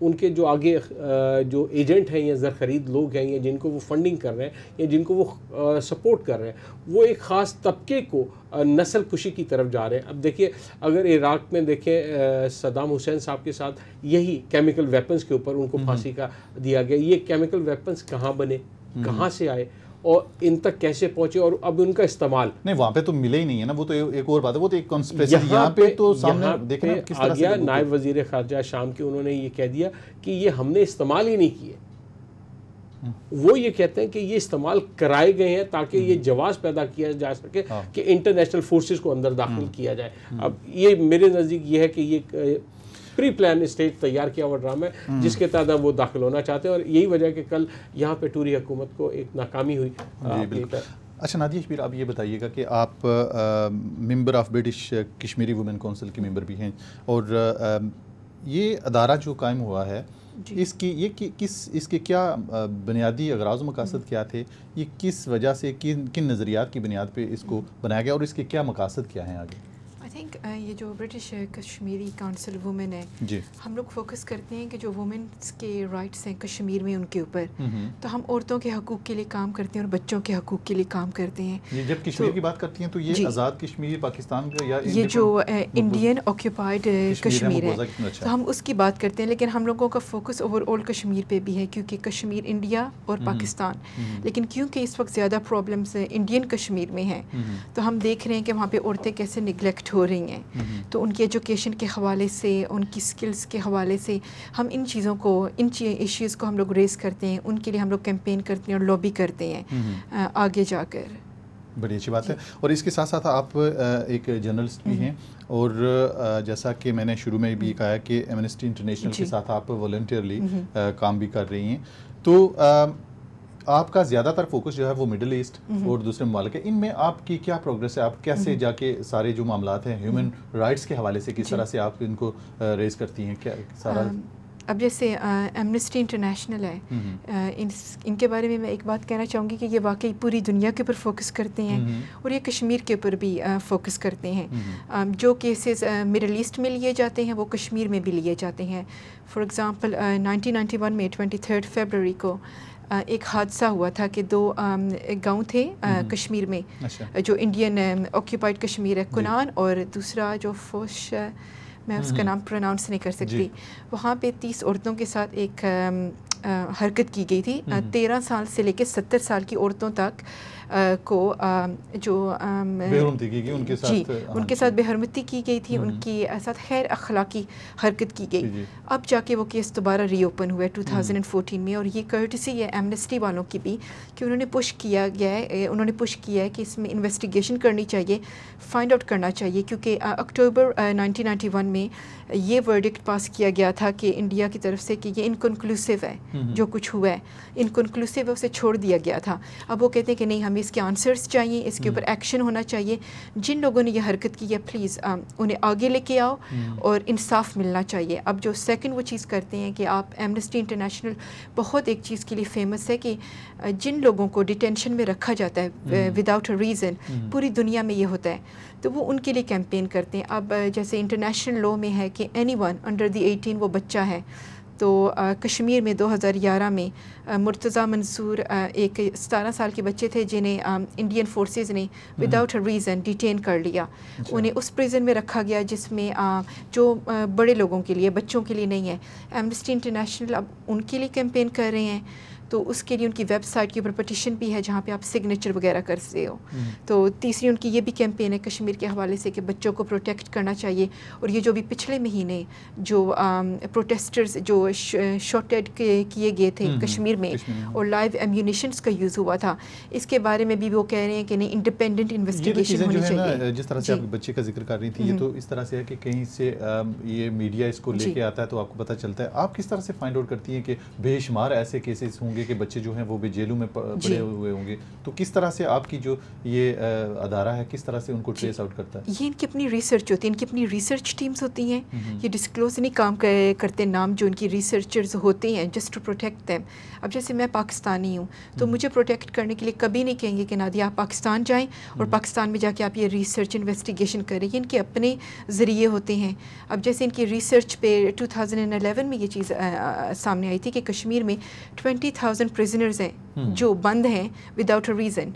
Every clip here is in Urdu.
ان کے جو آگے جو ایجنٹ ہیں یا زر خرید لوگ ہیں یا جن کو وہ فنڈنگ کر رہے ہیں یا جن کو وہ سپورٹ کر رہے ہیں وہ ایک خاص طبقے کو نسل کشی کی طرف جا رہے ہیں. اب دیکھیے اگر عراق میں دیکھیں صدام حسین صاحب کے ساتھ یہی کیمیکل ویپنز کے اوپر ان کو پھانسی کا دیا گیا. یہ کیمیکل ویپنز کہاں بنے, کہاں سے آئے اور ان تک کیسے پہنچے اور اب ان کا استعمال نہیں وہاں پہ تو ملے ہی نہیں ہے نا. وہ تو ایک اور بات ہے, وہ تو ایک کانسپریسی یہاں پہ تو سامنے دیکھنا کس طرح سے نائب وزیر خارجہ شام کے انہوں نے یہ کہہ دیا کہ یہ ہم نے استعمال ہی نہیں کیے. وہ یہ کہتے ہیں کہ یہ استعمال کرائے گئے ہیں تاکہ یہ جواز پیدا کیا جا سکے کہ انٹرنیشنل فورسز کو اندر داخل کیا جائے. اب یہ میرے نزدیک یہ ہے کہ یہ پری پلان اسٹیج تیار کیا ہوا ڈرامہ ہے جس کے تحت وہ داخل ہونا چاہتے ہیں اور یہی وجہ ہے کہ کل یہاں پہ ٹوری حکومت کو ایک ناکامی ہوئی. اچھا نادیہ شبیر, آپ یہ بتائیے گا کہ آپ member of British Kashmiri woman council کے ممبر بھی ہیں اور یہ ادارہ جو قائم ہوا ہے اس کے کیا بنیادی اغراض و مقاصد کیا تھے, یہ کس وجہ سے کن نظریات کی بنیاد پہ اس کو بنایا گیا اور اس کے کیا مقاصد کیا ہیں آگے؟ آئی تھنک یہ جو برٹش کشمیری کونسل وومن ہے جی ہم لوگ فوکس کرتے ہیں کہ جو وومنس کے رائٹس ہیں کشمیر میں ان کے اوپر, تو ہم عورتوں کے حقوق کے لیے کام کرتے ہیں اور بچوں کے حقوق کے لیے کام کرتے ہیں. یہ جب کشمیر کی بات کرتی ہیں تو یہ آزاد کشمیر پاکستان کا یا یہ جو انڈین آکوپائڈ کشمیر ہے تو ہم اس کی بات کرتے ہیں, لیکن ہم لوگوں کا فوکس اوور آل کشمیر پہ بھی ہے کیونکہ کشمیر انڈیا اور پاکستان, لیکن کیونکہ اس وقت زیادہ پرابلمس انڈین کشمیر میں ہیں تو ہم دیکھ رہے ہیں کہ وہاں پہ عورتیں کیسے نگلیکٹ ہو رہی ہیں. تو ان کی ایجوکیشن کے حوالے سے, ان کی سکلز کے حوالے سے ہم ان چیزوں کو, ان ایشوز کو ہم لوگ ریز کرتے ہیں, ان کے لیے ہم لوگ کیمپین کرتے ہیں اور لابی کرتے ہیں آگے جا کر. بڑی اچھی بات ہے. اور اس کے ساتھ ساتھ آپ ایک جرنلسٹ بھی ہیں اور جیسا کہ میں نے شروع میں بھی کہا کہ ایمنسٹی انٹرنیشنل کے ساتھ آپ والنٹیئرلی کام بھی کر رہی ہیں. تو آپ کا زیادہ تر فوکس جو ہے وہ مڈل ایسٹ اور دوسرے ممالک ہے. ان میں آپ کی کیا پروگریس ہے, آپ کیسے جا کے سارے جو معاملات ہیں ہیومن رائٹس کے حوالے سے کس طرح سے آپ ان کو ریز کرتی ہیں, کیا سارا؟ اب جیسے ایمنسٹی انٹرنیشنل ہے, ان کے بارے میں ایک بات کہنا چاہوں گی کہ یہ واقعی پوری دنیا کے اوپر فوکس کرتے ہیں اور یہ کشمیر کے اوپر بھی فوکس کرتے ہیں. جو کیسز مڈل ایسٹ میں لیے جاتے ہیں وہ کشمیر میں بھی لیے جاتے ہیں. فار ایگزامپل 1991 میں 23 فیبروری کو ایک حادثہ ہوا تھا کہ 2 گاؤں تھے کشمیر میں جو انڈین آکوپائڈ کشمیر ہے, کنان اور دوسرا جو فوش, میں اس کا نام پروناؤنس نہیں کر سکتی. وہاں پہ 30 عورتوں کے ساتھ ایک حرکت کی گئی تھی. 13 سال سے لے کے 70 سال کی عورتوں تک کو جو ان کے ساتھ بے حرمتی کی گئی تھی, ان کی ساتھ غیر اخلاقی حرکت کی گئی. اب جا کے وہ کیس دوبارہ ری اوپن ہوا ہے 2014 میں, اور یہ کرٹسی ہے ایمنسٹی والوں کی بھی کہ انہوں نے پش کیا ہے کہ اس میں انویسٹیگیشن کرنی چاہیے, فائنڈ آؤٹ کرنا چاہیے, کیونکہ اکتوبر 1991 میں یہ ورڈکٹ پاس کیا گیا تھا کہ انڈیا کی طرف سے کہ یہ انکنکلوسیو ہے, جو کچھ ہوا ہے انکنکلوسیو ہے, اسے چھوڑ دیا گیا تھا. اب وہ کہتے ہیں کہ نہیں, ہمیں اس کے آنسرس چاہیے, اس کے اوپر ایکشن ہونا چاہیے. جن لوگوں نے یہ حرکت کی ہے پلیز انہیں آگے لے کے آؤ اور انصاف ملنا چاہیے. اب جو سیکنڈ وہ چیز کرتے ہیں کہ آپ ایمنسٹی انٹرنیشنل بہت ایک چیز کے لیے فیمس ہے کہ جن لوگوں کو ڈیٹینشن میں رکھا جاتا ہے وداؤٹ اے ریزن, پوری دنیا میں یہ ہوتا ہے, تو وہ ان کے لیے کیمپین کرتے ہیں. اب جیسے انٹرنیشنل لا میں ہے کہ اینی ون انڈر دی 18 وہ بچہ ہے, تو کشمیر میں 2011 میں مرتضیٰ منصور ایک 17 سال کے بچے تھے جنہیں انڈین فورسز نے وداؤٹ اے ریزن ڈیٹین کر لیا. انہیں اس پریزن میں رکھا گیا جس میں جو بڑے لوگوں کے لیے, بچوں کے لیے نہیں ہے. ایمنسٹی انٹرنیشنل اب ان کے لیے کیمپین کر رہے ہیں, تو اس کے لیے ان کی ویب سائٹ کے اوپر پٹیشن بھی ہے جہاں پہ آپ سگنیچر وغیرہ کر سکتے ہو. تو تیسری ان کی یہ بھی کیمپین ہے کشمیر کے حوالے سے کہ بچوں کو پروٹیکٹ کرنا چاہیے. اور یہ جو بھی پچھلے مہینے جو پروٹیسٹرز جو شاٹ ڈیڈ کیے گئے تھے کشمیر میں اور لائیو ایمیونیشنز کا یوز ہوا تھا, اس کے بارے میں بھی وہ کہہ رہے ہیں کہ نہیں, انڈیپینڈنٹ انویسٹیگیشن ہونی چاہیے. جس طرح سے آپ بچے کا ذکر کر رہی تھی, یہ تو اس طرح سے ہے کہ کہیں سے یہ میڈیا اس کو لے کے آتا ہے تو آپ کو پتہ چلتا ہے. آپ کس طرح سے فائنڈ آؤٹ کرتی ہیں کہ بے شمار ایسے کیسز ہوں ہوں گے کہ بچے جو ہیں وہ بھی جیلوں میں پڑے ہوئے ہوں گے. تو کس طرح سے آپ کی جو یہ ادارہ ہے کس طرح سے ان کو ٹریس آؤٹ کرتا ہے؟ یہ ان کی اپنی ریسرچ ہوتی ہے, ان کی اپنی ریسرچ ٹیمز ہوتی ہیں. یہ ڈسکلوز نہیں کام کرتے نام جو ان کی ریسرچرز ہوتے ہیں جسٹ ٹو پروٹیکٹ دیم. اب جیسے میں پاکستانی ہوں تو مجھے پروٹیکٹ کرنے کے لیے کبھی نہیں کہیں گے کہ نادیہ آپ پاکستان جائیں اور پاکستان میں جا کے آپ یہ ریسرچ انویسٹیگیشن کریں. یہ ان کے اپنے ذریعے ہوتے ہیں. اب جیسے ان کی ریسرچ پہ 2011 میں یہ چیز سامنے آئی تھی کہ کشمیر میں 20,000 پرزنرز ہیں جو بند ہیں وداؤٹ اے ریزن.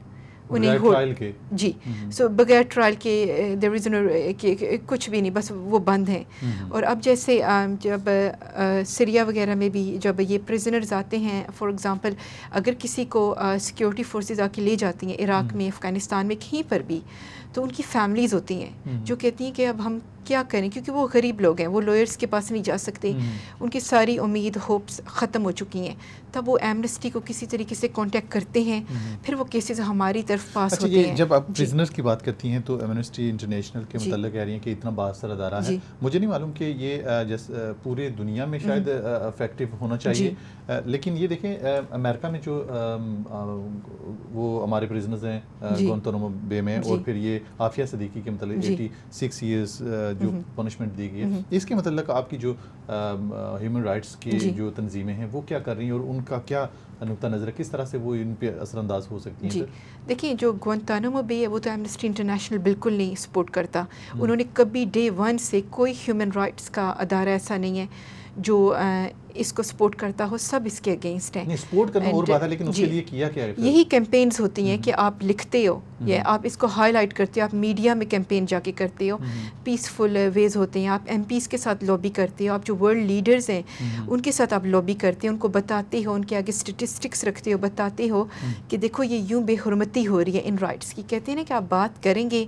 انہیں جی سو بغیر ٹرائل کے دیر از کچھ بھی نہیں, بس وہ بند ہیں. اور اب جیسے جب سریا وغیرہ میں بھی جب یہ پرزنرز آتے ہیں, فار ایگزامپل اگر کسی کو سیکورٹی فورسز آ کے لے جاتی ہیں عراق میں, افغانستان میں, کہیں پر بھی, تو ان کی فیملیز ہوتی ہیں جو کہتی ہیں کہ اب ہم کیا کریں, کیونکہ وہ غریب لوگ ہیں, وہ لوئرس کے پاس نہیں جا سکتے, ان کی ساری امید ہوپس ختم ہو چکی ہیں. تب وہ ایمنسٹی کو کسی طریقے سے کانٹیکٹ کرتے ہیں, پھر وہ کیسز ہماری طرف پاس ہوتے ہیں. جب آپ پرزنرز کی بات کرتی ہیں تو ایمنسٹی انٹرنیشنل کے متعلق کہہ رہی ہیں کہ اتنا بااثر ادارہ ہے. مجھے نہیں معلوم کہ یہ پورے دنیا میں شاید افیکٹو ہونا چاہیے, لیکن یہ دیکھیں امریکہ میں جو وہ ہمارے پرزنرز ہیں گوانتانامو بے میں, اور پھر یہ عافیہ صدیقی کے متعلق 86 ایئرز جو پنشمنٹ دی گئی ہے, اس کے متعلق آپ کی جو ہیومن رائٹس کی جو تنظیمیں ہیں وہ کیا کر رہی ہیں اور ان کا کیا نقطہ نظر ہے, کس طرح سے وہ ان پہ اثر انداز ہو سکتی ہیں؟ جی دیکھیں, جو گوانتانامو بے ہے وہ تو ایمنسٹی انٹرنیشنل بالکل نہیں سپورٹ کرتا. انہوں نے کبھی ڈے ون سے کوئی ہیومن رائٹس کا ادارہ ایسا نہیں ہے جو اس کو سپورٹ کرتا ہو, سب اس کے اگینسٹ ہیں. سپورٹ کرنا اور بات ہے, لیکن اس کے لیے کیا کیا ہے؟ یہی کیمپینز ہوتی ہیں کہ آپ لکھتے ہو یا آپ اس کو ہائی لائٹ کرتے ہو, آپ میڈیا میں کیمپین جا کے کرتے ہو, پیسفل ویز ہوتے ہیں, آپ ایم پیز کے ساتھ لابی کرتے ہو, آپ جو ورلڈ لیڈرز ہیں ان کے ساتھ آپ لابی کرتے ہو, ان کو بتاتے ہو, ان کے آگے اسٹیٹسٹکس رکھتے ہو, بتاتے ہو کہ دیکھو یہ یوں بے حرمتی ہو رہی ہے ان رائٹس کی. کہتے ہیں نا کہ آپ بات کریں گے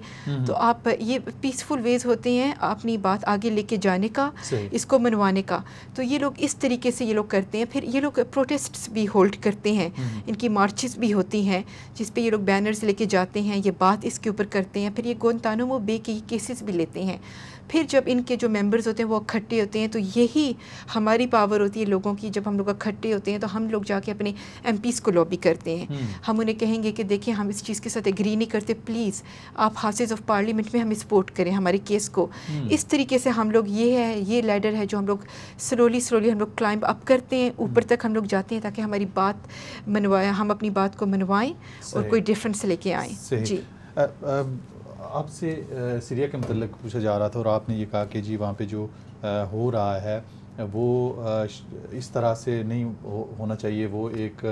تو آپ, یہ پیسفل ویز ہوتے ہیں اپنی بات آگے لے کے جانے کا, اس کو منوانے کا. تو یہ لوگ اس طریقے سے یہ لوگ کرتے ہیں. پھر یہ لوگ پروٹیسٹس بھی ہولڈ کرتے ہیں, ان کی مارچز بھی ہوتی ہیں جس پہ یہ لوگ بینرز لے کے جاتے ہیں, یہ بات اس کے اوپر کرتے ہیں. پھر یہ گوانتانامو بے کی کیسز بھی لیتے ہیں. پھر جب ان کے جو ممبرز ہوتے ہیں وہ اکٹھے ہوتے ہیں, تو یہی ہماری پاور ہوتی ہے لوگوں کی. جب ہم لوگ اکٹھے ہوتے ہیں تو ہم لوگ جا کے اپنے ایم پیز کو لابی کرتے ہیں. ہم انہیں کہیں گے کہ دیکھیں ہم اس چیز کے ساتھ ایگری نہیں کرتے, پلیز آپ ہاؤسز آف پارلیمنٹ میں ہمیں سپورٹ کریں ہمارے کیس کو. اس طریقے سے ہم لوگ, یہ لیڈر ہے جو ہم لوگ سلولی ہم لوگ کلائمب اپ کرتے ہیں, اوپر تک ہم لوگ جاتے ہیں تاکہ ہماری بات منوائیں, ہم اپنی بات کو منوائیں اور کوئی ڈفرینس لے کے آئیں. جی آپ سے سیریا کے متعلق پوچھا جا رہا تھا اور آپ نے یہ کہا کہ جی وہاں پہ جو ہو رہا ہے وہ اس طرح سے نہیں ہونا چاہیے, وہ ایک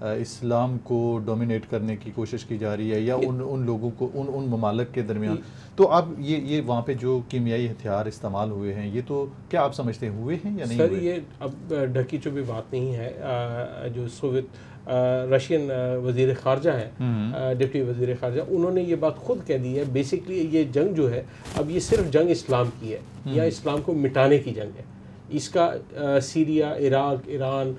اسلام کو ڈومینیٹ کرنے کی کوشش کی جا رہی ہے یا ان لوگوں کو ان ممالک کے درمیان. تو اب یہ وہاں پہ جو کیمیائی ہتھیار استعمال ہوئے ہیں, یہ تو کیا آپ سمجھتے ہیں ہوئے ہیں یا نہیں ہوئے؟ سر یہ اب ڈھکی چوبی بات نہیں ہے. جو سوویت رشین وزیر خارجہ ہے, ڈپٹی وزیر خارجہ, انہوں نے یہ بات خود کہہ دی ہے. بیسکلی یہ جنگ جو ہے اب یہ صرف جنگ اسلام کی ہے یا اسلام کو مٹانے کی جنگ ہے. اس کا سیریا, عراق, ایران,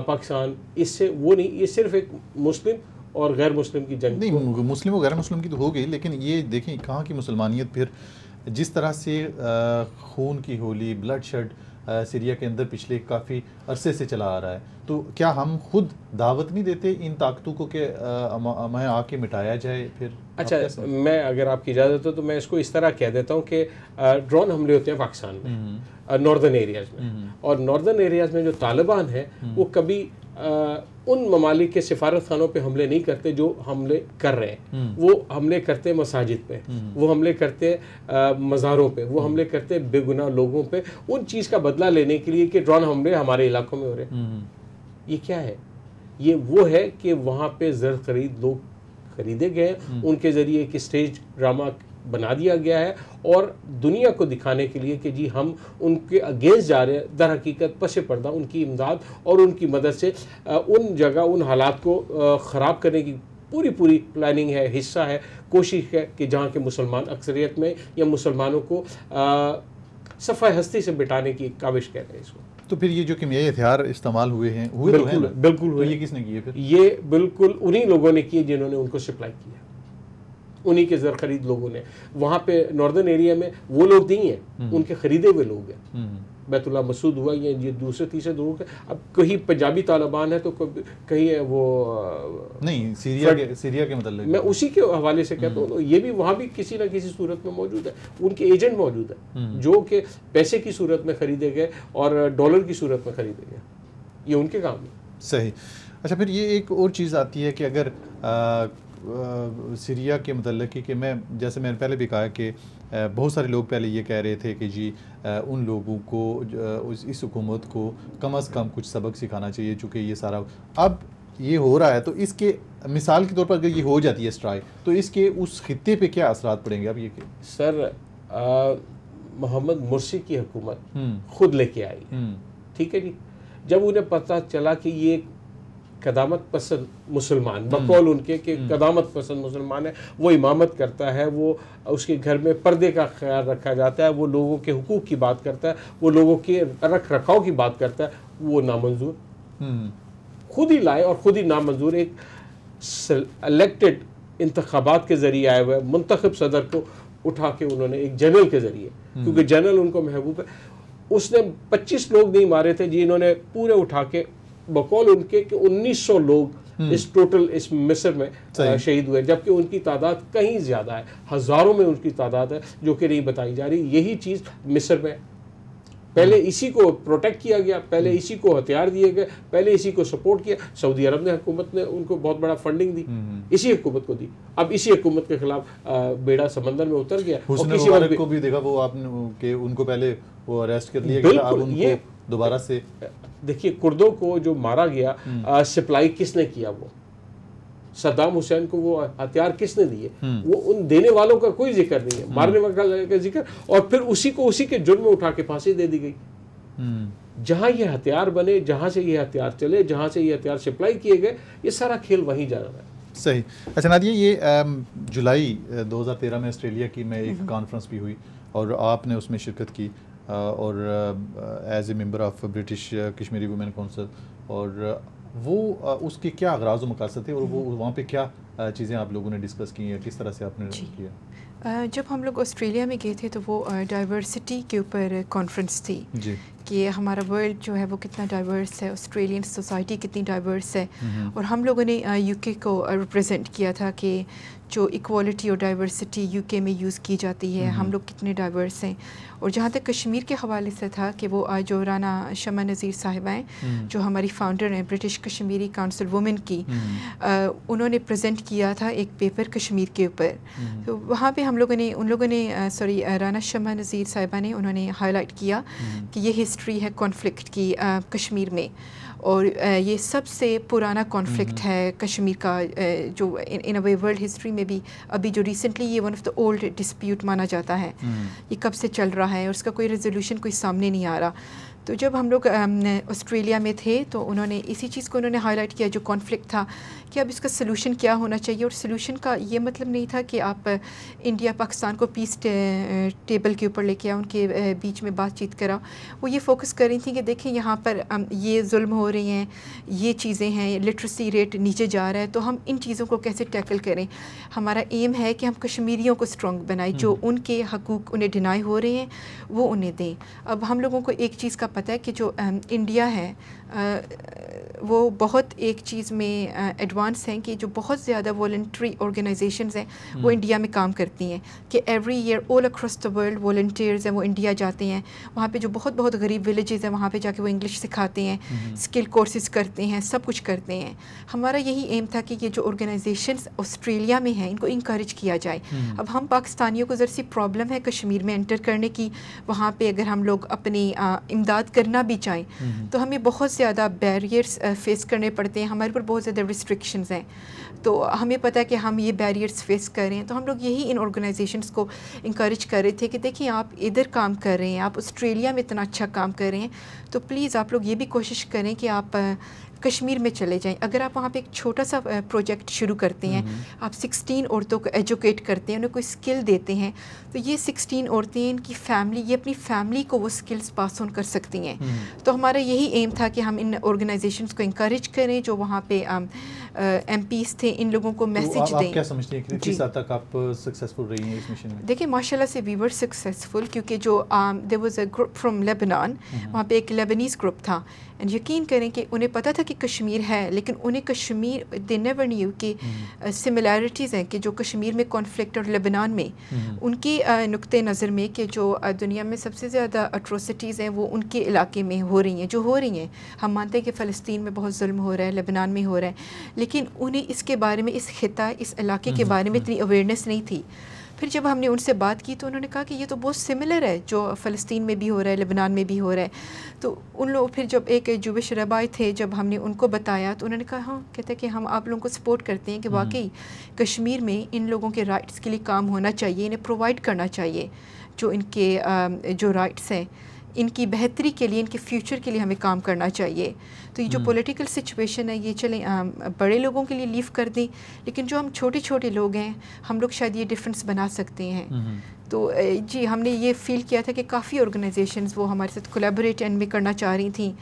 پاکستان اس سے وہ نہیں, یہ صرف ایک مسلم اور غیر مسلم کی جنگ. نہیں, مسلم و غیر مسلم کی تو ہو گئی, لیکن یہ دیکھیں کہاں کی مسلمانیت. پھر جس طرح سے خون کی ہولی, بلڈ شیڈ سیریا کے اندر پچھلے کافی عرصے سے چلا آ رہا ہے, تو کیا ہم خود دعوت نہیں دیتے ان طاقتوں کو کہ ہمیں آ کے مٹایا جائے؟ پھر اچھا, میں اگر آپ کی اجازت ہو تو میں اس کو اس طرح کہہ دیتا ہوں کہ ڈرون حملے ہوتے ہیں پاکستان میں, ناردرن ایریاز میں, اور ناردرن ایریاز میں جو طالبان ہیں وہ کبھی ان ممالک کے سفارت خانوں پہ حملے نہیں کرتے جو حملے کر رہے ہیں. وہ حملے کرتے مساجد پہ, وہ حملے کرتے مزاروں پہ, وہ حملے کرتے بے گناہ لوگوں پہ, ان چیز کا بدلہ لینے کے لیے کہ ڈرون حملے ہمارے علاقوں میں ہو رہے ہیں. یہ کیا ہے؟ یہ وہ ہے کہ وہاں پہ زر خرید لوگ خریدے گئے, ان کے ذریعے ایک اسٹیج ڈرامہ بنا دیا گیا ہے اور دنیا کو دکھانے کے لیے کہ جی ہم ان کے اگینسٹ جا رہے ہیں. در حقیقت پس پردہ ان کی امداد اور ان کی مدد سے ان جگہ ان حالات کو خراب کرنے کی پوری پلاننگ ہے, حصہ ہے, کوشش ہے کہ جہاں کے مسلمان اکثریت میں یا مسلمانوں کو صفحہ ہستی سے بٹانے کی کاوش کہتے ہیں اس کو. تو پھر یہ جو کیمیائی ہتھیار استعمال ہوئے ہیں, بالکل ہوئے. یہ کس نے کیے؟ پھر یہ بالکل انہی لوگوں نے کیے جنہوں نے ان کو سپلائی کیا, انہی کے زر خرید لوگوں نے. وہاں پہ ناردرن ایریا میں وہ لوگ نہیں ہیں, ان کے خریدے ہوئے لوگ ہیں. بیت اللہ مسعود ہوا، یہ دوسرے تیسرے دوروں کے. اب کہیں پنجابی طالبان ہے تو کہیں وہ نہیں سیریا کے متعلق میں اسی کے حوالے سے کہتا ہوں، یہ بھی وہاں بھی کسی نہ کسی صورت میں موجود ہے. ان کے ایجنٹ موجود ہیں جو کہ پیسے کی صورت میں خریدے گئے اور ڈالر کی صورت میں خریدے گئے. یہ ان کے کام ہے. صحیح. اچھا پھر یہ ایک اور چیز آتی ہے کہ اگر سیریا کے متعلق کہ میں جیسے میں نے پہلے بھی کہا کہ بہت سارے لوگ پہلے یہ کہہ رہے تھے کہ جی ان لوگوں کو اس حکومت کو کم از کم کچھ سبق سکھانا چاہیے چونکہ یہ سارا اب یہ ہو رہا ہے. تو اس کے مثال کے طور پر اگر یہ ہو جاتی ہے اسٹرائک تو اس کے اس خطے پہ کیا اثرات پڑیں گے؟ اب یہ کہ سر محمد مرسی کی حکومت خود لے کے آئی، ٹھیک ہے جی. جب انہیں پتہ چلا کہ یہ قدامت پسند مسلمان، بقول ان کے کہ قدامت پسند مسلمان ہے، وہ امامت کرتا ہے، وہ اس کے گھر میں پردے کا خیال رکھا جاتا ہے، وہ لوگوں کے حقوق کی بات کرتا ہے، وہ لوگوں کے رکھ رکھاؤ کی بات کرتا ہے، وہ نامنظور خود ہی لائے اور خود ہی نامنظور ایک الیکٹڈ انتخابات کے ذریعے آئے ہوئے منتخب صدر کو اٹھا کے انہوں نے ایک جنرل کے ذریعے، کیونکہ جنرل ان کو محبوب ہے، اس نے 25 لوگ نہیں مارے تھے جی، انہوں نے پورے اٹھا کے بقول ان کے کہ 1900 لوگ اس ٹوٹل اس مصر میں شہید ہوئے، جبکہ ان کی تعداد کہیں زیادہ ہے، ہزاروں میں ان کی تعداد ہے جو کہ نہیں بتائی جا رہی. یہی چیز مصر میں پہلے اسی کو پروٹیکٹ کیا گیا، پہلے اسی کو ہتھیار دیے گئے، پہلے اسی کو سپورٹ کیا. سعودی عرب نے حکومت نے ان کو بہت بڑا فنڈنگ دی، اسی حکومت کو دی. اب اسی حکومت کے خلاف بیڑا سمندر میں اتر گیا. حسنی مبارک کو بھی دیکھا وہ آپ نے کہ ان کو پہلے وہ اریسٹ کر لیا گیا، اب ان کو دوبارہ سے دیکھیے کردوں کو جو مارا گیا سپلائی کس نے کیا؟ وہ صدام حسین کو وہ ہتھیار کس نے دیے؟ وہ ان دینے والوں کا کوئی ذکر نہیں ہے، مارنے والوں کا ذکر، اور پھر اسی کو اسی کے جرم میں اٹھا کے پھانسی دے دی گئی. جہاں یہ ہتھیار بنے، جہاں سے یہ ہتھیار چلے، جہاں سے یہ ہتھیار سپلائی کیے گئے، یہ سارا کھیل وہیں جا رہا ہے. صحیح. اچھا نادیہ، یہ جولائی 2013 میں آسٹریلیا کی میں ایک کانفرنس بھی ہوئی اور آپ نے اس میں شرکت کی اور as a member of British Kashmiri women council, اور وہ اس کے کیا اغراض و مقاصد تھے اور وہ وہاں پہ کیا چیزیں آپ لوگوں نے ڈسکس کی ہیں، کس طرح سے آپ نے کیا؟ جب ہم لوگ آسٹریلیا میں گئے تھے تو وہ ڈائیورسٹی کے اوپر کانفرنس تھی جی، کہ ہمارا ورلڈ جو ہے وہ کتنا ڈائیورس ہے، آسٹریلین سوسائٹی کتنی ڈائیورس ہے. اور ہم لوگوں نے یو کے کو ریپرزینٹ کیا تھا کہ جو ایکوالٹی اور ڈائیورسٹی یو کے میں یوز کی جاتی ہے، ہم لوگ کتنے ڈائیورس ہیں. اور جہاں تک کشمیر کے حوالے سے تھا کہ وہ جو رانا شمع نذیر صاحبہ ہیں جو ہماری فاؤنڈر ہیں برٹش کشمیری کاؤنسل وومن کی، انہوں نے پریزنٹ کیا تھا ایک پیپر کشمیر کے اوپر. تو وہاں پہ ان لوگوں نے رانا شمع نذیر صاحبہ نے انہوں نے ہائی لائٹ کیا کہ یہ ہسٹری ہے کانفلکٹ کی کشمیر میں، اور یہ سب سے پرانا کانفلکٹ ہے کشمیر کا، جو ان اے وے ورلڈ ہسٹری میں بھی ابھی جو ریسنٹلی یہ one of the old dispute مانا جاتا ہے. یہ کب سے چل رہا ہے اور اس کا کوئی ریزولوشن کوئی سامنے نہیں آ رہا. تو جب ہم لوگ آسٹریلیا میں تھے تو انہوں نے اسی چیز کو انہوں نے ہائی لائٹ کیا جو کانفلکٹ تھا کہ اب اس کا سلوشن کیا ہونا چاہیے. اور سلوشن کا یہ مطلب نہیں تھا کہ آپ انڈیا پاکستان کو پیس ٹیبل کے اوپر لے کے آؤ، ان کے بیچ میں بات چیت کرا. وہ یہ فوکس کر رہی تھیں کہ دیکھیں یہاں پر یہ ظلم ہو رہی ہیں، یہ چیزیں ہیں، لٹریسی ریٹ نیچے جا رہا ہے، تو ہم ان چیزوں کو کیسے ٹیکل کریں. ہمارا ایم ہے کہ ہم کشمیریوں کو اسٹرانگ بنائیں، جو ان کے حقوق انہیں ڈینائی ہو رہے ہیں وہ انہیں دیں. اب ہم لوگوں کو ایک چیز کا پتہ ہے کہ جو انڈیا ہے وہ بہت ایک چیز میں ایڈوانس ہیں کہ جو بہت زیادہ والنٹری آرگنائزیشنز ہیں وہ انڈیا میں کام کرتی ہیں، کہ every year all across the world volunteers ہیں وہ انڈیا جاتے ہیں. وہاں پہ جو بہت غریب ولیجز ہیں وہاں پہ جا کے وہ انگلش سکھاتے ہیں، اسکل کورسز کرتے ہیں، سب کچھ کرتے ہیں. ہمارا یہی ایم تھا کہ یہ جو آرگنائزیشنز آسٹریلیا میں ہیں ان کو انکریج کیا جائے. اب ہم پاکستانیوں کو ذرا سی پرابلم ہے کشمیر میں انٹر کرنے کی، وہاں پہ اگر ہم لوگ اپنی امداد کرنا بھی چاہیں تو ہمیں بہت زیادہ بیریئرز فیس کرنے پڑتے ہیں، ہمارے پر بہت زیادہ ریسٹرکشنز ہیں. تو ہمیں پتہ ہے کہ ہم یہ بیریئرز فیس کر رہے ہیں. تو ہم لوگ یہی ان آرگنائزیشنز کو انکریج کر رہے تھے کہ دیکھیں آپ ادھر کام کر رہے ہیں، آپ آسٹریلیا میں اتنا اچھا کام کر رہے ہیں، تو پلیز آپ لوگ یہ بھی کوشش کریں کہ آپ کشمیر میں چلے جائیں. اگر آپ وہاں پہ ایک چھوٹا سا پروجیکٹ شروع کرتے ہیں، آپ 16 عورتوں کو ایجوکیٹ کرتے ہیں، انہیں کوئی اسکل دیتے ہیں، تو یہ 16 عورتیں ان کی فیملی، یہ اپنی فیملی کو وہ اسکلس پاس آن کر سکتی ہیں. تو ہمارا یہی ایم تھا کہ ہم ان آرگنائزیشنس کو انکریج کریں جو وہاں پہ ایم پیز تھے ان لوگوں کو میسج دیں. آپ کیا سمجھتے ہیں کہ کس حد تک آپ سکسیزفل رہی ہیں اس مشن میں؟ دیکھیں ماشاء اللہ سے وی ور سکسیزفل، کیونکہ جو there was a group from Lebanon, وہاں پہ ایک لیبنیز گروپ تھا، اینڈ یقین کریں کہ انہیں پتہ تھا کہ کشمیر ہے، لیکن انہیں کشمیر دے نیور نیو کہ سملیرٹیز ہیں کہ جو کشمیر میں کانفلکٹ اور لیبنان میں ان کی نقطۂ نظر میں کہ جو دنیا میں سب سے زیادہ اٹروسٹیز ہیں وہ ان کے علاقے میں ہو رہی ہیں، جو ہو رہی ہیں. ہم مانتے ہیں کہ فلسطین میں بہت ظلم ہو رہا ہے، لیبنان میں ہو رہا ہے، لیکن انہیں اس کے بارے میں، اس خطہ، اس علاقے کے بارے میں اتنی اویئرنیس نہیں تھی. پھر جب ہم نے ان سے بات کی تو انہوں نے کہا کہ یہ تو بہت سملر ہے جو فلسطین میں بھی ہو رہا ہے، لیبنان میں بھی ہو رہا ہے. تو ان لوگ پھر جب ایک جوش ربائی تھے، جب ہم نے ان کو بتایا تو انہوں نے کہا ہاں، کہتے ہیں کہ ہم آپ لوگوں کو سپورٹ کرتے ہیں کہ واقعی کشمیر میں ان لوگوں کے رائٹس کے لیے کام ہونا چاہیے، انہیں پرووائڈ کرنا چاہیے جو ان کے جو رائٹس ہیں، ان کی بہتری کے لیے، ان کے فیوچر کے لیے ہمیں کام کرنا چاہیے. تو یہ جو پولیٹیکل سچویشن ہے یہ چلیں بڑے لوگوں کے لیے لیو کر دیں، لیکن جو ہم چھوٹے چھوٹے لوگ ہیں ہم لوگ شاید یہ ڈفرینس بنا سکتے ہیں. تو جی ہم نے یہ فیل کیا تھا کہ کافی آرگنائزیشنز وہ ہمارے ساتھ کولیبوریٹ اینڈ میں کرنا چاہ رہی تھیں،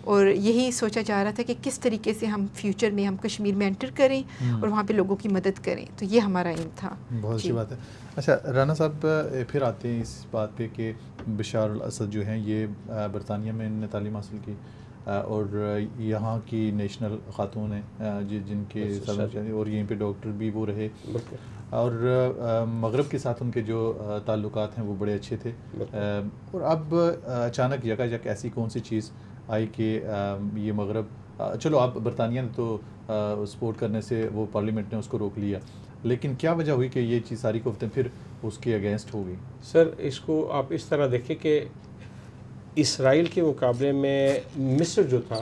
اور یہی سوچا جا رہا تھا کہ کس طریقے سے ہم فیوچر میں ہم کشمیر میں انٹر کریں اور وہاں پہ لوگوں کی مدد کریں. تو یہ ہمارا ایم تھا. بہت اچھی بات ہے. اچھا رانا صاحب پھر آتے ہیں اس بات پہ کہ بشار الاسد جو ہیں یہ برطانیہ میں انہوں نے تعلیم حاصل کی اور یہاں کی نیشنل خاتون ہیں جن کے اور یہیں پہ ڈاکٹر بھی وہ رہے، اور مغرب کے ساتھ ان کے جو تعلقات ہیں وہ بڑے اچھے تھے. اور اب اچانک یکایک ایسی کون سی چیز آئی کہ یہ مغرب، چلو آپ برطانیہ نے تو سپورٹ کرنے سے وہ پارلیمنٹ نے اس کو روک لیا، لیکن کیا وجہ ہوئی کہ یہ چیز ساری قوتیں پھر اس کے اگینسٹ ہو گئی؟ سر اس کو آپ اس طرح دیکھیں کہ اسرائیل کے مقابلے میں مصر جو تھا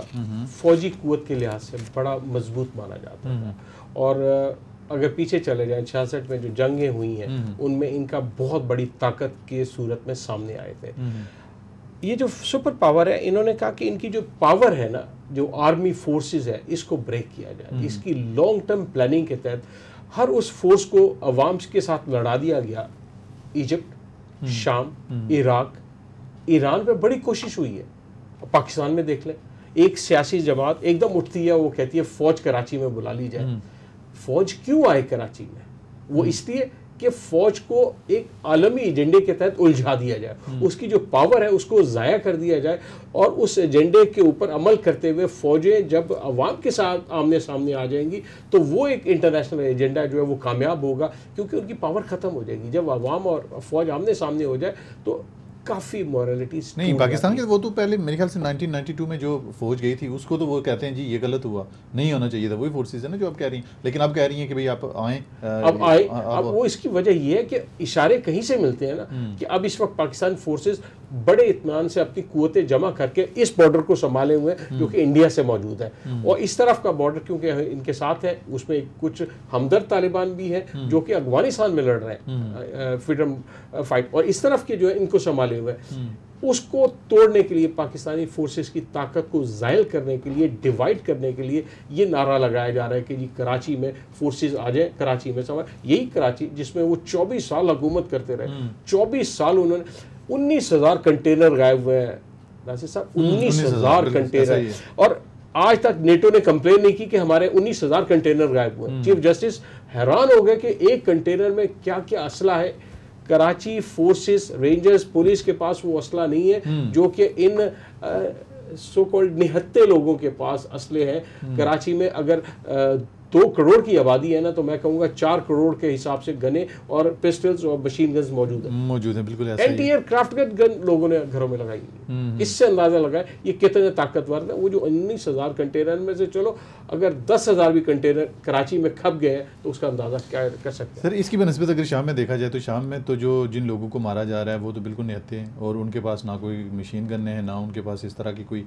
فوجی قوت کے لحاظ سے بڑا مضبوط مانا جاتا تھا، اور اگر پیچھے چلے جائیں 66 میں جو جنگیں ہوئی ہیں ان میں ان کا بہت بڑی طاقت کے صورت میں سامنے آئے تھے. یہ جو سپر پاور ہے، انہوں نے کہا کہ ان کی جو پاور ہے نا، جو آرمی فورسز ہے، اس کو بریک کیا جائے. اس کی لانگ ٹرم پلاننگ کے تحت ہر اس فورس کو عوام کے ساتھ لڑا دیا گیا. ایجپٹ، شام، عراق، ایران پہ بڑی کوشش ہوئی ہے. پاکستان میں دیکھ لیں، ایک سیاسی جماعت ایک دم اٹھتی ہے، وہ کہتی ہے فوج کراچی میں بلا لی جائے. فوج کیوں آئے کراچی میں؟ وہ اس لیے کہ فوج کو ایک عالمی ایجنڈے کے تحت الجھا دیا جائے، اس کی جو پاور ہے اس کو ضائع کر دیا جائے، اور اس ایجنڈے کے اوپر عمل کرتے ہوئے فوجیں جب عوام کے ساتھ آمنے سامنے آ جائیں گی تو وہ ایک انٹرنیشنل ایجنڈا جو ہے وہ کامیاب ہوگا، کیونکہ ان کی پاور ختم ہو جائے گی. جب عوام اور فوج آمنے سامنے ہو جائے تو کافی مورلٹیز نہیں. پاکستان کے وہ تو پہلے میرے خیال سے 1992 میں جو فوج گئی تھی اس کو تو وہ کہتے ہیں جی یہ غلط ہوا، نہیں ہونا چاہیے تھا. وہی فورسز ہیں نا جو آپ کہہ رہی ہیں، لیکن اب کہہ رہی ہیں کہ بھئی آپ آئیں. اب آئیں. اب وہ اس کی وجہ یہ ہے کہ اشارے کہیں سے ملتے ہیں نا کہ اب اس وقت پاکستان فورسز بڑے اطمینان سے اپنی قوتیں جمع کر کے اس بارڈر کو سنبھالے ہوئے جو کہ انڈیا سے موجود ہے، اور اس طرف کا بارڈر کیونکہ ان کے ساتھ ہے، اس میں کچھ ہمدرد طالبان بھی ہیں جو کہ افغانستان میں لڑ رہے ہیں فریڈم فائٹ، اور اس طرف کے جو ہے ان کو سنبھالے ہوئے. اس کو توڑنے کے لیے، پاکستانی فورسز کی طاقت کو زائل کرنے کے لیے، ڈیوائیڈ کرنے کے لیے یہ نعرہ لگایا جا رہا ہے کہ جی کراچی میں فورسز آ جائیں، کراچی میں سوال. یہی کراچی جس میں وہ 24 سال حکومت کرتے رہے، 24 سال انہوں نے 19,000 کنٹینر غائب ہوئے ہیں ناصر صاحب، 19,000 کنٹینر، اور آج تک نیٹو نے کمپلین نہیں کی کہ ہمارے 19,000 کنٹینر غائب ہوئے. چیف جسٹس حیران ہو گئے کہ ایک کنٹینر میں کیا کیا اسلحہ ہے. کراچی فورسز، رینجرز، پولیس کے پاس وہ اسلحہ نہیں ہے جو کہ ان سو کالڈ نہتے لوگوں کے پاس اسلحے ہیں. کراچی میں اگر 2 کروڑ کی آبادی ہے نا تو میں کہوں گا 4 کروڑ کے حساب سے گنے اور پسٹلز اور مشین گنز موجود ہیں. بالکل ایسا ہی. اینٹی ایئر کرافٹ گن لوگوں نے گھروں میں لگائی ہے. اس سے اندازہ لگائے یہ کتنے طاقتور ہیں. وہ جو 19,000 کنٹینر میں سے چلو اگر 10,000 بھی کنٹینر کراچی میں کھپ گئے ہیں تو اس کا اندازہ کیا کر سکتے ہیں. سر اس کی بنسبت اگر شام میں دیکھا جائے تو شام میں تو جن لوگوں کو مارا جا رہا ہے وہ تو بالکل نہتے ہیں، اور ان کے پاس نہ کوئی مشین گن ہے، نہ ان کے پاس اس طرح کی کوئی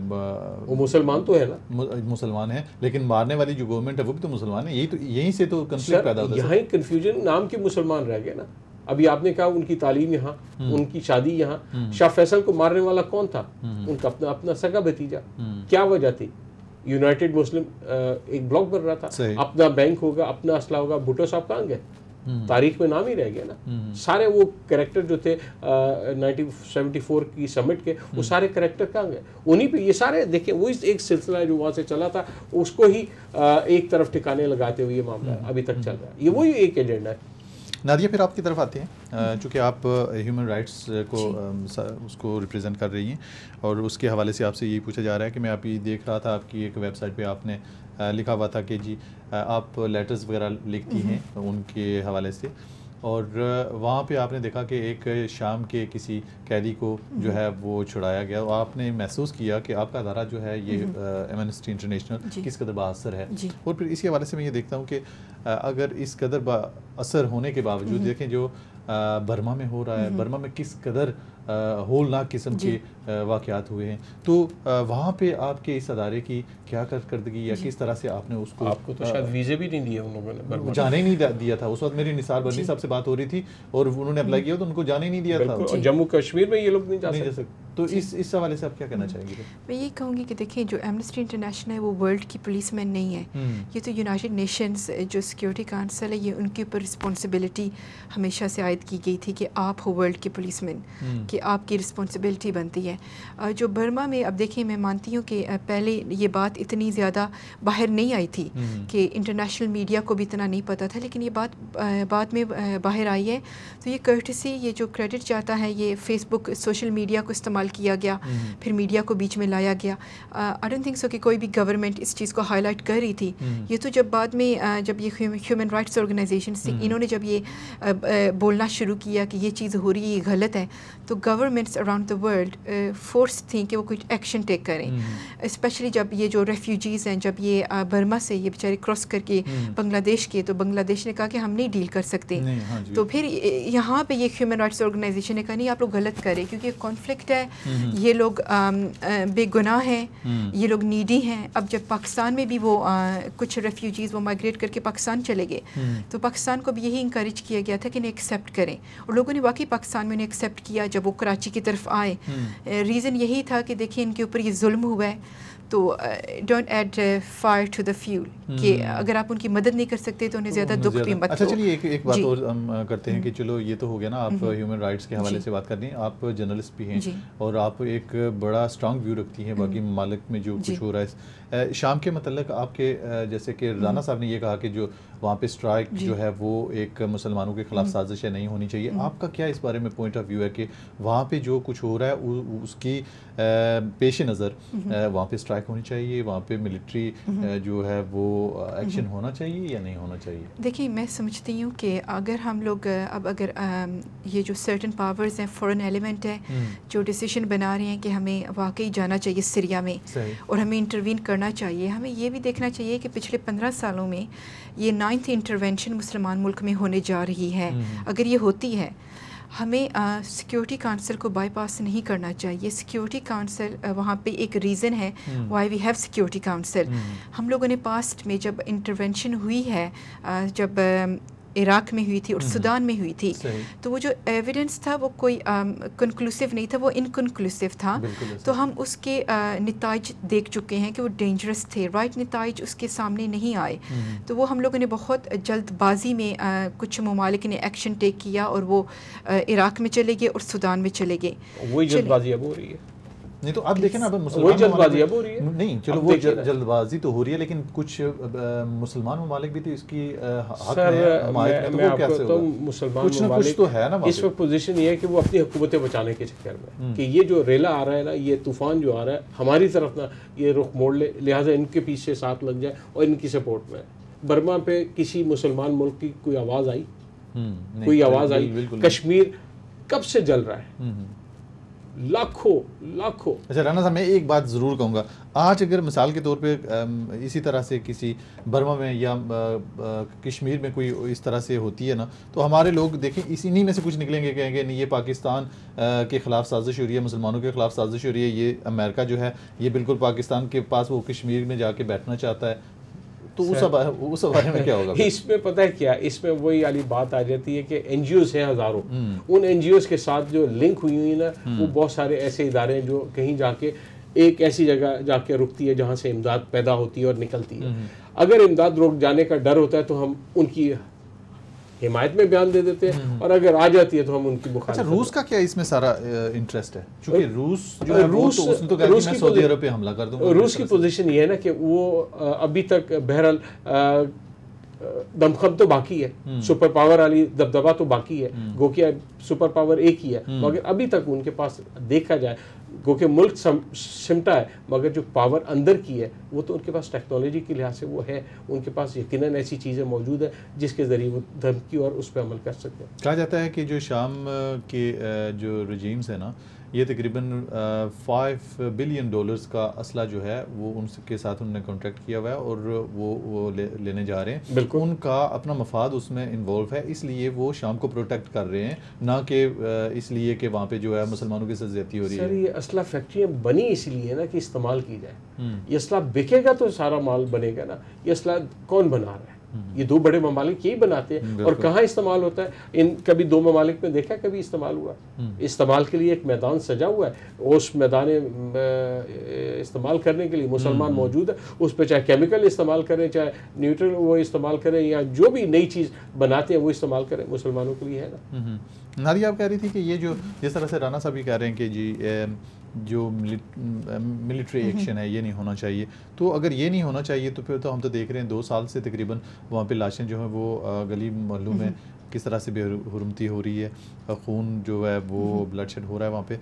وہ مسلمان تو ہے نا، مسلمان ہیں، لیکن مارنے والی جو گورنمنٹ ہے وہ بھی تو مسلمان ہیں. یہیں سے تو کنفلکٹ پیدا ہوتا ہے. یہاں کنفیوژن، نام کے مسلمان رہ گئے نا. ابھی آپ نے کہا ان کی تعلیم یہاں، ان کی شادی یہاں. شاہ فیصل کو مارنے والا کون تھا؟ ان کا اپنا سگا بھتیجا. کیا وجہ تھی؟ یونائٹڈ مسلم ایک بلاک بن رہا تھا، اپنا بینک ہوگا، اپنا اسلحہ ہوگا. بھٹو صاحب کہاں گئے؟ تاریخ میں نام ہی رہ گیا نا. سارے وہ کریکٹر جو تھے 1974 کی سمٹ کے, وہ سارے کریکٹر کہاں گئے؟ انہیں پہ یہ سارے دیکھیں, وہ ایک سلسلہ ہے جو وہاں سے چلا تھا, اس کو ہی ایک طرف ٹھکانے لگاتے ہوئے یہ معاملہ ابھی تک چل رہا ہے. یہ وہی ایک ایجنڈا ہے. نادیہ, پھر آپ کی طرف آتے ہیں, چونکہ آپ ہیومن رائٹس کو اس کو ریپرزینٹ کر رہی ہیں, اور اس کے حوالے سے آپ سے یہی پوچھا جا رہا ہے کہ میں آپ یہ دیکھ رہا تھا آپ کی ایک ویب سائٹ پہ آپ نے لکھا ہوا تھا کہ جی آپ لیٹرز وغیرہ لکھتی ہیں ان کے حوالے سے, اور وہاں پہ آپ نے دیکھا کہ ایک شام کے کسی قیدی کو جو ہے وہ چھڑایا گیا, اور آپ نے محسوس کیا کہ آپ کا ادارہ جو ہے یہ ایمنسٹی انٹرنیشنل کس قدر با اثر ہے. اور پھر اسی حوالے سے میں یہ دیکھتا ہوں کہ اگر اس قدر با اثر ہونے کے باوجود دیکھیں جو برما میں ہو رہا ہے, برما میں کس قدر ہولناک قسم کے واقعات ہوئے ہیں, تو وہاں پہ آپ کے اس ادارے کی کیا کارکردگی یا کس طرح سے آپ نے اس کو, آپ کو تو شاید ویزے بھی نہیں دیے ان لوگوں نے, جانے ہی نہیں دیا تھا. اس وقت میری نثار برنی صاحب سے بات ہو رہی تھی اور انہوں نے اپلائی کیا تو ان کو جانے ہی نہیں دیا تھا. جموں کشمیر میں یہ لوگ نہیں جا سکتے. تو اس حوالے سے آپ کیا کہنا چاہیں گے؟ میں یہ کہوں گی کہ دیکھیں جو ایمنسٹی انٹرنیشنل ہے وہ ورلڈ کی پولیس مین نہیں ہے, یہ تو یونائٹڈ نیشنز جو سیکیورٹی کونسل ہے, یہ ان کے اوپر رسپانسبلٹی ہمیشہ سے عائد کی گئی تھی کہ آپ ہو ورلڈ کے پولیس مین, کہ آپ کی رسپانسبلٹی بنتی ہے. جو برما میں اب دیکھیں, میں مانتی ہوں کہ پہلے یہ بات اتنی زیادہ باہر نہیں آئی تھی کہ انٹرنیشنل میڈیا کو بھی اتنا نہیں پتہ تھا, لیکن یہ بات بعد میں باہر آئی ہے. تو یہ کرٹسی, یہ جو کریڈٹ چاہتا ہے, یہ فیس بک سوشل میڈیا کو استعمال کیا گیا, پھر میڈیا کو بیچ میں لایا گیا. آئی ڈونٹ تھنک سو کہ کوئی بھی گورنمنٹ اس چیز کو ہائی لائٹ کر رہی تھی. یہ تو جب بعد میں جب یہ ہیومن رائٹس آرگنائزیشنس تھی, انہوں نے جب یہ بولنا شروع کیا کہ یہ چیز ہو رہی ہے, یہ غلط ہے, تو governments around the world force تھیں کہ وہ کچھ ایکشن ٹیک کریں. اسپیشلی جب یہ جو ریفیوجیز ہیں, جب یہ برما سے یہ بیچارے کراس کر کے بنگلہ دیش کے, تو بنگلہ دیش نے کہا کہ ہم نہیں ڈیل کر سکتے. تو پھر یہاں پہ یہ ہیومن رائٹس آرگنائزیشن نے کہا نہیں, آپ لوگ غلط کریں, کیونکہ کانفلکٹ ہے, یہ لوگ بے گناہ ہیں, یہ لوگ نیڈی ہیں. اب جب پاکستان میں بھی وہ کچھ ریفیوجیز وہ مائگریٹ کر کے پاکستان چلے گئے, تو پاکستان کو بھی یہی انکریج کیا گیا تھا کہ انہیں ایکسیپٹ کریں, اور لوگوں نے واقعی پاکستان میں انہیں ایکسیپٹ کیا جب وہ کراچی کی طرف آئے. ریزن یہی تھا کہ دیکھیں ان کے اوپر یہ ظلم ہوا ہے, تو don't add fire to the fuel, کہ اگر آپ ان کی مدد نہیں کر سکتے تو انہیں زیادہ دکھ بھی مت. اچھا چلیے ایک بات اور ہم کرتے ہیں کہ چلو یہ تو ہو گیا نا, آپ ہیومن رائٹس کے حوالے سے بات کر رہی ہیں, آپ جرنلسٹ بھی ہیں اور آپ ایک بڑا اسٹرانگ ویو رکھتی ہیں باقی ممالک میں جو کچھ ہو رہا ہے. شام کے متعلق آپ کے جیسے کہ رانا صاحب نے یہ کہا کہ جو وہاں پہ اسٹرائک جو ہے وہ ایک مسلمانوں کے خلاف سازش ہے, نہیں ہونی چاہیے. آپ کا کیا اس بارے میں پوائنٹ آف ویو ہے کہ وہاں پہ جو کچھ ہو رہا ہے اس کی پیش نظر وہاں پہ اسٹرائک ہونی چاہیے, وہاں پہ ملٹری جو ہے وہ ایکشن ہونا چاہیے یا نہیں ہونا چاہیے؟ دیکھیں, میں سمجھتی ہوں کہ اگر ہم لوگ اب اگر یہ جو سرٹن پاورز ہیں, فورن ایلیمنٹ ہے, جو ڈیسیشن بنا رہے ہیں کہ ہمیں واقعی جانا چاہیے سیریا میں اور ہمیں انٹروین کرنا چاہیے, ہمیں یہ بھی دیکھنا چاہیے کہ پچھلے 15 سالوں میں یہ 9th انٹرونشن مسلمان ملک میں ہونے جا رہی ہے. اگر یہ ہوتی ہے, ہمیں سیکیورٹی کونسل کو بائی پاس نہیں کرنا چاہیے. سیکیورٹی کونسل وہاں پہ ایک ریزن ہے why we have security council. ہم لوگوں نے پاسٹ میں جب انٹرونشن ہوئی ہے, جب عراق میں ہوئی تھی اور سودان میں ہوئی تھی, تو وہ جو ایویڈنس تھا وہ کوئی کنکلوسیو نہیں تھا, وہ انکنکلوسیو تھا. تو ہم اس کے نتائج دیکھ چکے ہیں کہ وہ ڈینجرس تھے, رائٹ نتائج اس کے سامنے نہیں آئے. تو وہ ہم لوگوں نے بہت جلد بازی میں کچھ ممالک نے ایکشن ٹیک کیا اور وہ عراق میں چلے گئے اور سودان میں چلے گئے. وہی جلد بازی اب ہو رہی ہے. نہیں تو اب دیکھیں نا, اب وہی جلد بازی اب ہو رہی ہے. نہیں چلو وہ جلد بازی تو ہو رہی ہے, لیکن کچھ مسلمان ممالک بھی تو اس کی حق میں آپ کو تو مسلمان ممالک تو ہے نا اس وقت پوزیشن یہ ہے کہ وہ اپنی حکومتیں بچانے کے چکر میں, کہ یہ جو ریلا آ رہا ہے نا, یہ طوفان جو آ رہا ہے ہماری طرف نا, یہ رخ موڑ لے, لہٰذا ان کے پیچھے ساتھ لگ جائے اور ان کی سپورٹ میں. برما پہ کسی مسلمان ملک کی کوئی آواز آئی؟ کوئی آواز آئی؟ کشمیر کب سے جل رہا ہے, لاکھوں. اچھا رانا صاحب, میں ایک بات ضرور کہوں گا, آج اگر مثال کے طور پہ اسی طرح سے کسی برما میں یا کشمیر میں کوئی اس طرح سے ہوتی ہے نا, تو ہمارے لوگ دیکھیں انہی میں سے کچھ نکلیں گے, کہیں گے نہیں یہ پاکستان کے خلاف سازش ہو رہی ہے, مسلمانوں کے خلاف سازش ہو رہی ہے, یہ امریکہ جو ہے یہ بالکل پاکستان کے پاس وہ کشمیر میں جا کے بیٹھنا چاہتا ہے. تو اس بارے میں کیا ہوگا؟ اس میں پتہ ہے کیا, اس میں وہی والی بات آ جاتی ہے کہ این جی اوز ہیں ہزاروں, ان این جی اوز کے ساتھ جو لنک ہوئی نا, وہ بہت سارے ایسے ادارے ہیں جو کہیں جا کے ایک ایسی جگہ جا کے رکتی ہے جہاں سے امداد پیدا ہوتی ہے اور نکلتی ہے. اگر امداد رک جانے کا ڈر ہوتا ہے تو ہم ان کی حمایت میں بیان دے دیتے ہیں اور اگر آ جاتی ہے تو ہم ان کی اچھا مخالفت. روس کا کیا اس میں سارا انٹرسٹ ہے؟ چونکہ روس جو ہے وہ تو اس نے تو کہا کہ میں سعودی عرب پہ حملہ کر دوں گا. روس کی پوزیشن یہ ہے نا کہ وہ ابھی تک بہرحال دمخم تو باقی ہے, سپر پاور والی دبدبہ تو باقی ہے, گو کہ سپر پاور ایک ہی ہے, مگر ابھی تک ان کے پاس دیکھا جائے گو کہ ملک سمٹا ہے, مگر جو پاور اندر کی ہے وہ تو ان کے پاس ٹیکنالوجی کے لحاظ سے وہ ہے, ان کے پاس یقیناً ایسی چیزیں موجود ہیں جس کے ذریعے وہ دھمکی اور اس پہ عمل کر سکتے ہیں. کہا جاتا ہے کہ جو شام کے جو رجیمز ہیں نا, یہ تقریباً $5 بلین کا اسلحہ جو ہے وہ ان کے ساتھ انہوں نے کانٹریکٹ کیا ہوا ہے اور وہ لینے جا رہے ہیں. بالکل ان کا اپنا مفاد اس میں انوالو ہے, اس لیے وہ شام کو پروٹیکٹ کر رہے ہیں, نہ کہ اس لیے کہ وہاں پہ جو ہے مسلمانوں کی زیادتی ہو رہی ہے. سر یہ اسلحہ فیکٹریاں بنی اس لیے نا کہ استعمال کی جائے. یہ اسلحہ بکے گا تو سارا مال بنے گا نا. یہ اسلحہ کون بنا رہا ہے؟ یہ دو بڑے ممالک یہی بناتے ہیں. اور کہاں استعمال ہوتا ہے؟ ان کبھی دو ممالک میں دیکھا کبھی استعمال ہوا؟ استعمال کے لیے ایک میدان سجا ہوا ہے, اس میدان استعمال کرنے کے لیے مسلمان موجود ہے, اس پہ چاہے کیمیکل استعمال کریں, چاہے نیوٹرل وہ استعمال کریں, یا جو بھی نئی چیز بناتے ہیں وہ استعمال کریں, مسلمانوں کے لیے ہے نا. نادیہ آپ کہہ رہی تھی کہ یہ جو جس طرح سے رانا صاحب بھی کہہ رہے ہیں کہ جی جو ملٹری ایکشن ہے یہ نہیں ہونا چاہیے, تو اگر یہ نہیں ہونا چاہیے تو پھر تو ہم تو دیکھ رہے ہیں 2 سال سے تقریباً وہاں پہ لاشیں جو ہیں وہ گلی محلوں میں کس طرح سے بے حرمتی ہو رہی ہے, خون جو ہے وہ بلڈ شیڈ ہو رہا ہے وہاں پہ.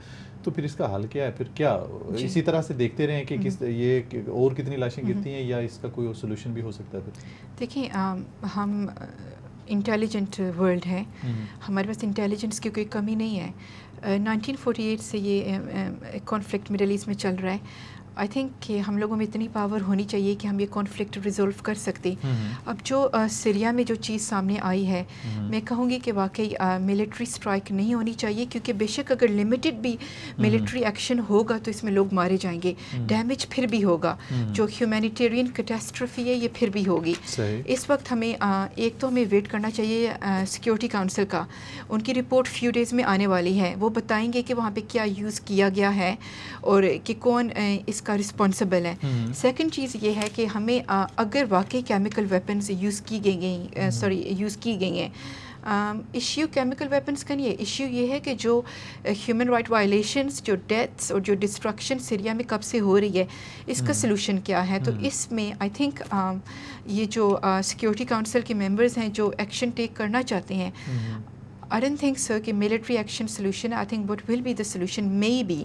تو پھر اس کا حل کیا ہے؟ پھر کیا اسی طرح سے دیکھتے رہیں کہ یہ اور کتنی لاشیں گرتی ہیں, یا اس کا کوئی سولوشن بھی ہو سکتا ہے؟ پھر دیکھیں ہم انٹیلیجنٹ ورلڈ ہے, ہمارے پاس انٹیلیجنس کی کوئی کمی نہیں ہے. 1948 سے یہ کانفلکٹ مڈل ایسٹ میں چل رہا ہے. آئی تھنک کہ ہم لوگوں میں اتنی پاور ہونی چاہیے کہ ہم یہ کانفلکٹ ریزولو کر سکتے. اب جو سیریا میں جو چیز سامنے آئی ہے, میں کہوں گی کہ واقعی ملٹری اسٹرائک نہیں ہونی چاہیے, کیونکہ بے شک اگر لمیٹڈ بھی ملٹری ایکشن ہوگا تو اس میں لوگ مارے جائیں گے, ڈیمیج پھر بھی ہوگا, جو ہیومینیٹیرین کیٹاسٹرفی ہے یہ پھر بھی ہوگی. اس وقت ہمیں ایک تو ہمیں ویٹ کرنا چاہیے سیکورٹی کاؤنسل کا, ان کی رپورٹ فیو ڈیز میں آنے والی ہے, وہ بتائیں گے کہ وہاں پہ کیا یوز کیا گیا ہے اور کہ کون اس کا رسپانسبل ہے. سیکنڈ چیز یہ ہے کہ ہمیں اگر واقعی کیمیکل ویپنز یوز کی گئی ہیں, ایشو کیمیکل ویپنز کا نہیں ہے, ایشو یہ ہے کہ جو ہیومن رائٹ وائلیشنز, جو ڈیتھس اور جو ڈسٹرکشن سیریا میں کب سے ہو رہی ہے, اس کا سلوشن کیا ہے. تو اس میں آئی تھنک یہ جو سیکورٹی کاؤنسل کے ممبرز ہیں جو ایکشن ٹیک کرنا چاہتے ہیں, I don't think so کہ military action solution. I think what will be the solution may be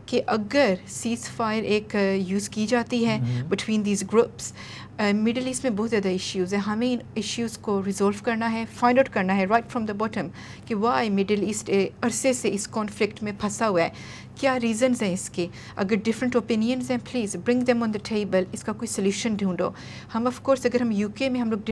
کہ اگر سیز فائر ایک یوز کی جاتی ہے between these groups, Middle East میں بہت زیادہ ایشوز ہیں, ہمیں ان ایشوز کو ریزولو کرنا ہے, فائنڈ آؤٹ کرنا ہے رائٹ فرام دا باٹم کہ وائی مڈل ایسٹ عرصے سے اس کانفلکٹ میں پھنسا ہوا ہے, کیا ریزنز ہیں اس کے. اگر ڈفرینٹ اوپینینز ہیں please bring them on the table, اس کا کوئی سلیوشن ڈھونڈو. ہم آف کورس اگر ہم UK میں ہم لوگ